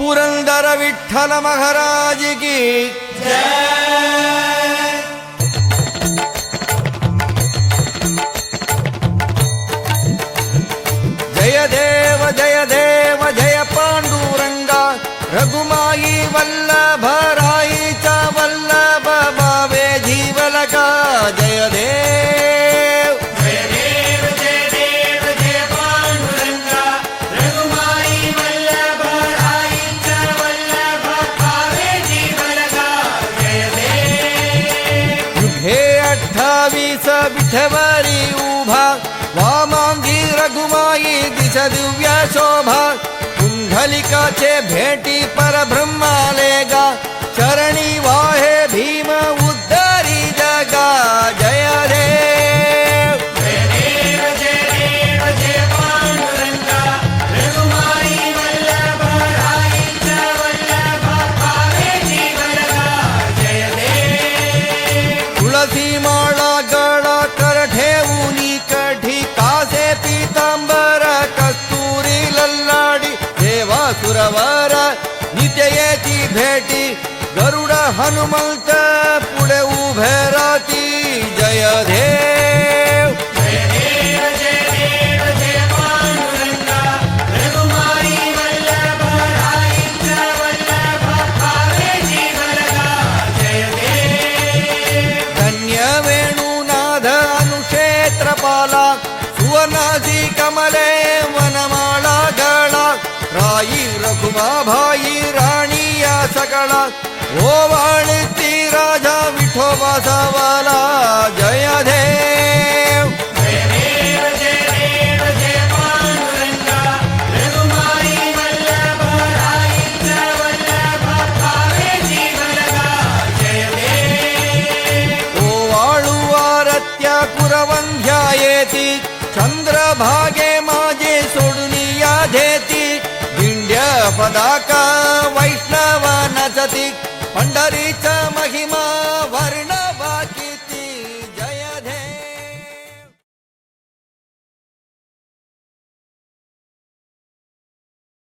पुरंदर विठ्ठल महाराज की जय। जय देव जय देव जय पांडुरंगा रघुमाई वल्लभ राईचा वल्लभ भावे जीवलका जय देव जय देव जय देव जय पांडुरंगा रघुमाई वल्लभ राईचा वल्लभ भावे जीवलका जय देव। युगे 28 विठवरी उभा वामांगी रघुमाई दिश दिव्य शोभा कुंडलिकाचे भेटी परब्रह्मालेगा चरणी वाहे भीम उद्धारी जगा जय देव जय देव जय देव जय पांडुरंगा रघुमाई वल्लभ राईचा वल्लभ भावे जीवलका जय देव। तुळसी माळा गळा कर ठेवूनी कठी कासे पीतांबर कस्तुरी लल्लाडी देवा सुरवर नित्य येती भेटी गरुड हनुमंत पुढे उभे राहती जय देव जय देव जय देव जय पांडुरंगा रघुमाई वल्लभ राईचा वल्लभ भावे जीवलका जय देव। धन्य वेणुनाद अनुक्षेत्रपाला सुवर्णाची कमले वनमाळा गळा राई रघुमा भाई राणी या सकळा ओवाळती राजा विठोबा सावाला जय देव जय देव जय देव जय पांडुरंगा रघुमाई वल्लभ राईचा वल्लभ भावे जीवलका जय देव। ओवाळू आरत्या कुरवंध्या येती चंद्रभागे माझे सोडुनिया धेती दिंड्या पदाका वैष्णव नचती पंढरीचा मही